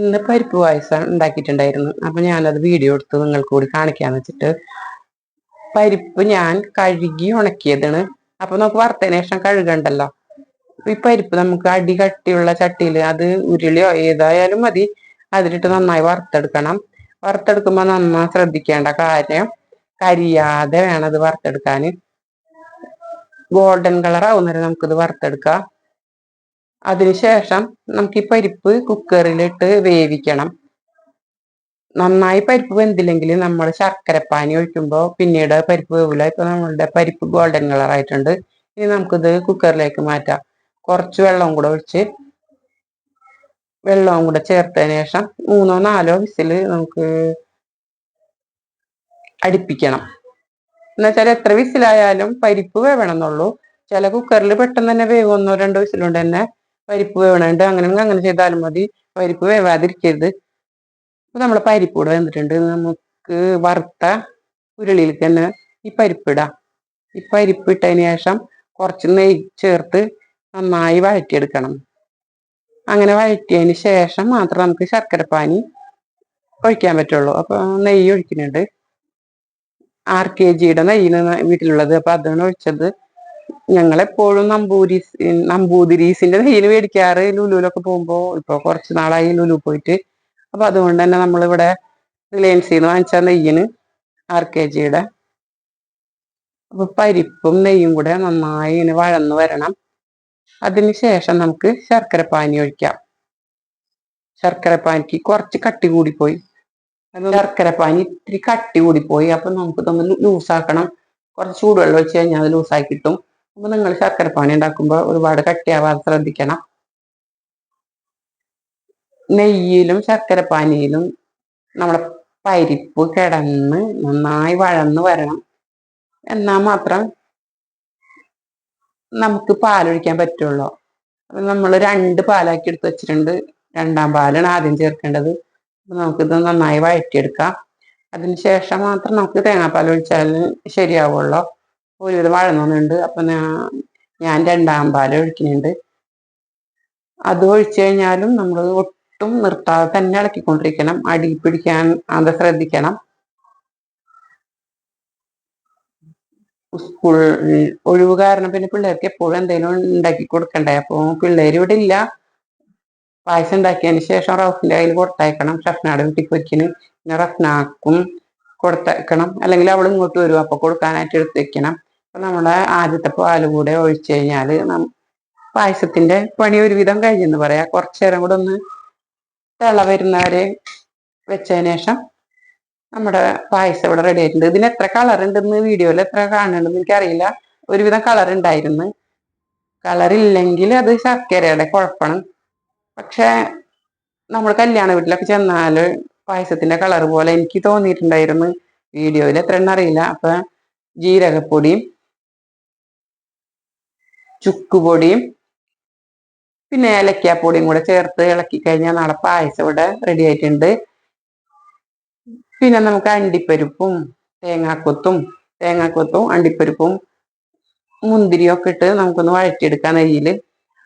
ഇന്ന് പരിപ്പ് പായസം ഉണ്ടാക്കിയിട്ടുണ്ടായിരുന്നു. അപ്പൊ ഞാനത് വീഡിയോ എടുത്ത് നിങ്ങൾക്ക് കൂടി കാണിക്കാന്ന് വെച്ചിട്ട് പരിപ്പ് ഞാൻ കഴുകി ഉണക്കിയതാണ്. അപ്പൊ നമുക്ക് വറുത്തതിന് ശേഷം കഴുകണ്ടല്ലോ. ഈ പരിപ്പ് നമുക്ക് അടി കട്ടിയുള്ള ചട്ടിയിൽ അത് ഉരുളിയോ ഏതായാലും മതി, അതിലിട്ട് നന്നായി വറുത്തെടുക്കണം. വറുത്തെടുക്കുമ്പോൾ നന്നായി ശ്രദ്ധിക്കേണ്ട കാര്യം കരിയാതെ വേണം അത് വറുത്തെടുക്കാൻ. ഗോൾഡൻ കളർ ആവുന്നവരെ നമുക്കിത് വറുത്തെടുക്കാം. അതിനുശേഷം നമുക്ക് ഈ പരിപ്പ് കുക്കറിലിട്ട് വേവിക്കണം. നന്നായി പരിപ്പ് വെന്തില്ലെങ്കിൽ നമ്മൾ ശർക്കരപ്പാനി ഒഴിക്കുമ്പോൾ പിന്നീട് പരിപ്പ് വേവില്ല. ഇപ്പൊ നമ്മളുടെ പരിപ്പ് ഗോൾഡൻ കളർ ആയിട്ടുണ്ട്. ഇനി നമുക്കിത് കുക്കറിലേക്ക് മാറ്റാം. കുറച്ച് വെള്ളം കൂടെ ചേർത്തതിന് ശേഷം 3-4 വിസിൽ നമുക്ക് അടുപ്പിക്കണം. എന്നുവെച്ചാൽ എത്ര വിസിലായാലും പരിപ്പ് വേവണം എന്നുള്ളൂ. ചില കുക്കറിൽ പെട്ടെന്ന് തന്നെ വേവ് 1-2 വിസിലുകൊണ്ട് തന്നെ പരിപ്പ് വേവണുണ്ട്. അങ്ങനെ ചെയ്താലും മതി, പരിപ്പ് വേവാതിരിക്കരുത്. അപ്പൊ നമ്മളെ പരിപ്പ് കൂടെ വെന്തിട്ടുണ്ട്. നമുക്ക് വറുത്ത ഉരുളിയിലേക്ക് തന്നെ ഈ പരിപ്പിടാം. ഈ പരിപ്പ് ഇട്ടതിന് ശേഷം കുറച്ച് നെയ്യ് ചേർത്ത് നന്നായി വഴറ്റിയെടുക്കണം. അങ്ങനെ വഴറ്റിയതിന് ശേഷം മാത്രം നമുക്ക് ശർക്കരപ്പാനി ഒഴിക്കാൻ പറ്റുള്ളൂ. അപ്പൊ നെയ്യ് ഒഴിക്കുന്നുണ്ട്. 6 kg നെയ്യാണ് വീട്ടിലുള്ളത്. അപ്പൊ അതാണ് ഒഴിച്ചത്. ഞങ്ങളെപ്പോഴും നമ്പൂതിരീസിന്റെ നെയ്യ് മേടിക്കാറ് ലുലുവിലൊക്കെ പോകുമ്പോ. ഇപ്പൊ കുറച്ച് നാളായി ലുലു പോയിട്ട്. അപ്പൊ അതുകൊണ്ട് തന്നെ നമ്മളിവിടെ റിലയൻസിൽ നിന്ന് വാങ്ങിച്ച നെയ്യിന് 6 kg. അപ്പൊ പരിപ്പും നെയ്യും കൂടെ നന്നായി ഇങ്ങനെ വഴന്നു വരണം. അതിനുശേഷം നമുക്ക് ശർക്കരപ്പാനി ഒഴിക്കാം. ശർക്കരപ്പാനിക്ക് കുറച്ച് കട്ടി കൂടിപ്പോയി. ശർക്കരപ്പാനി ഇത്തിരി കട്ടി കൂടിപ്പോയി. അപ്പൊ നമുക്ക് തമ്മിൽ ലൂസാക്കണം. കുറച്ച് ചൂടുവെള്ളം ഒഴിച്ച് കഴിഞ്ഞാൽ അത് ലൂസായി കിട്ടും. അപ്പൊ നിങ്ങൾ ശർക്കരപ്പാനി ഉണ്ടാക്കുമ്പോൾ ഒരുപാട് കട്ടിയാവാതെ ശ്രദ്ധിക്കണം. നെയ്യിലും ശർക്കരപ്പാനിയിലും നമ്മുടെ പരിപ്പ് കിടന്ന് നന്നായി വഴന്ന് വരണം. എന്നാൽ മാത്രം നമുക്ക് പാലൊഴിക്കാൻ പറ്റുള്ളൂ. അപ്പൊ നമ്മൾ 2 പാലാക്കി എടുത്ത് വെച്ചിട്ടുണ്ട്. 2ാം പാലാണ് ആദ്യം ചേർക്കേണ്ടത്. അപ്പൊ നമുക്കിത് നന്നായി വഴറ്റിയെടുക്കാം. അതിനുശേഷം മാത്രം നമുക്ക് തേങ്ങാപ്പാൽ ഒഴിച്ചാൽ ശരിയാവുള്ളൂ. ഒരുവിധം വഴന്നുന്നുണ്ട്. അപ്പൊ ഞാൻ 2ാം പാൽ ഒഴിക്കുന്നുണ്ട്. അത് ഒഴിച്ചു കഴിഞ്ഞാലും നമ്മൾ ഒട്ടും നിർത്താതെ തന്നെ ഇളക്കിക്കൊണ്ടിരിക്കണം. അടി പിടിക്കാൻ അത് ശ്രദ്ധിക്കണം. സ്കൂൾ ഒഴിവ് കാരണം പിന്നെ പിള്ളേർക്ക് എപ്പോഴും എന്തെങ്കിലും ഉണ്ടാക്കി കൊടുക്കണ്ടേ. അപ്പൊ പിള്ളേർ ഇവിടെ ഇല്ല. പായസം ഉണ്ടാക്കിയതിന് ശേഷം റൗഫിന്റെ കയ്യിൽ കൊടുത്തയക്കണം. ഷഫ്നാടെ വീട്ടിൽ പൊരിക്കണ്. പിന്നെ റഫ്നാക്കും കൊടുത്തയക്കണം. അല്ലെങ്കിൽ അവൾ ഇങ്ങോട്ട് വരും, അപ്പൊ കൊടുക്കാനായിട്ട് എടുത്ത് വെക്കണം. അപ്പൊ നമ്മുടെ ആദ്യത്തെ പാല് കൂടെ ഒഴിച്ചു കഴിഞ്ഞാല് പായസത്തിന്റെ പണി ഒരുവിധം കഴിഞ്ഞെന്ന് പറയാം. കുറച്ചു നേരം കൂടെ ഒന്ന് തിള വരുന്നവരെ വെച്ചതിന് ശേഷം നമ്മുടെ പായസം ഇവിടെ റെഡി ആയിട്ടുണ്ട്. ഇതിന് എത്ര കളർ ഉണ്ടെന്ന് വീഡിയോയിൽ എത്ര കാണുന്നുണ്ടെന്ന് എനിക്കറിയില്ല. ഒരുവിധം കളർ ഉണ്ടായിരുന്നു. കളറില്ലെങ്കിൽ അത് ശർക്കരയുടെ കുഴപ്പമാണ്. പക്ഷെ നമ്മൾ കല്യാണ വീട്ടിലൊക്കെ ചെന്നാല് പായസത്തിന്റെ കളർ പോലെ എനിക്ക് തോന്നിയിട്ടുണ്ടായിരുന്നു. വീഡിയോയിൽ എത്ര എണ്ണം അറിയില്ല. അപ്പൊ ജീരകപ്പൊടിയും ചുക്കുപൊടിയും പിന്നെ ഏലക്കാപ്പൊടിയും കൂടെ ചേർത്ത് ഇളക്കി കഴിഞ്ഞാൽ നാളെ പായസം ഇവിടെ റെഡി ആയിട്ടുണ്ട്. പിന്നെ നമുക്ക് അണ്ടിപ്പരിപ്പും തേങ്ങാക്കൊത്തും അണ്ടിപ്പരിപ്പും മുന്തിരിയും ഒക്കെ ഇട്ട് നമുക്കൊന്ന് വഴറ്റിയെടുക്കാം നെയ്യില്.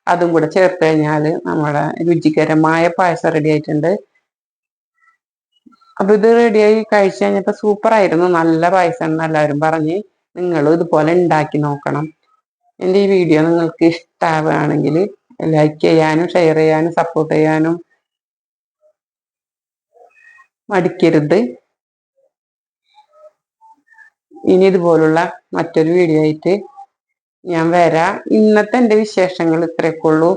അതും കൂടെ ചേർത്ത് കഴിഞ്ഞാൽ നമ്മുടെ രുചികരമായ പായസം റെഡി ആയിട്ടുണ്ട്. അപ്പൊ ഇത് റെഡിയായി കഴിച്ചു കഴിഞ്ഞപ്പോ സൂപ്പർ ആയിരുന്നു. നല്ല പായസം എന്ന് എല്ലാവരും പറഞ്ഞ്. നിങ്ങളും ഇതുപോലെ ഉണ്ടാക്കി നോക്കണം. എൻ്റെ ഈ വീഡിയോ നിങ്ങൾക്ക് ഇഷ്ടമാവുകയാണെങ്കിൽ ലൈക്ക് ചെയ്യാനും ഷെയർ ചെയ്യാനും സപ്പോർട്ട് ചെയ്യാനും മടിക്കരുത്. ഇനി ഇതുപോലുള്ള മറ്റൊരു വീഡിയോ ആയിട്ട് ഞാൻ വരാം. ഇന്നത്തെ എൻ്റെ വിശേഷങ്ങൾ ഇത്രയൊക്കെ ഉള്ളൂ.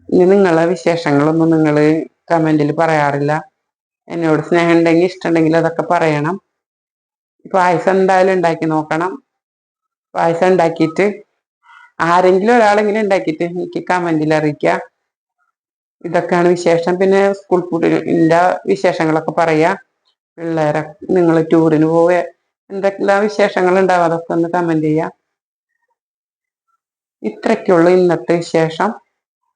ഇനി നിങ്ങളെ വിശേഷങ്ങളൊന്നും നിങ്ങൾ കമന്റിൽ പറയാറില്ല. എന്നോട് സ്നേഹം ഉണ്ടെങ്കിൽ ഇഷ്ടമുണ്ടെങ്കിൽ അതൊക്കെ പറയണം. പായസം എന്തായാലും ഉണ്ടാക്കി നോക്കണം. പായസം ഉണ്ടാക്കിയിട്ട് ആരെങ്കിലും ഒരാളെങ്കിലും ഉണ്ടാക്കിയിട്ട് എനിക്ക് കമന്റിൽ അറിയിക്കുക. ഇതൊക്കെയാണ് വിശേഷം. പിന്നെ സ്കൂൾ ഫുഡിന്റെ വിശേഷങ്ങളൊക്കെ പറയാ. പിള്ളേരെ നിങ്ങൾ ടൂറിന് പോവേ എന്തൊക്കെല്ലാം വിശേഷങ്ങൾ ഉണ്ടാവും അതൊക്കെ ഒന്ന് കമന്റ് ചെയ്യാം. ഇത്രയ്ക്കുള്ളൂ ഇന്നത്തെ വിശേഷം.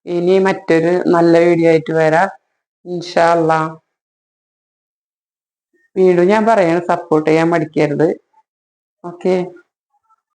ഇനി മറ്റൊരു നല്ല വീഡിയോ ആയിട്ട് വരാം ഇൻഷാ അല്ലാഹ്. വീണ്ടും ഞാൻ പറയാണ്, സപ്പോർട്ട് ചെയ്യാൻ മടിക്കരുത്. ഓക്കെ.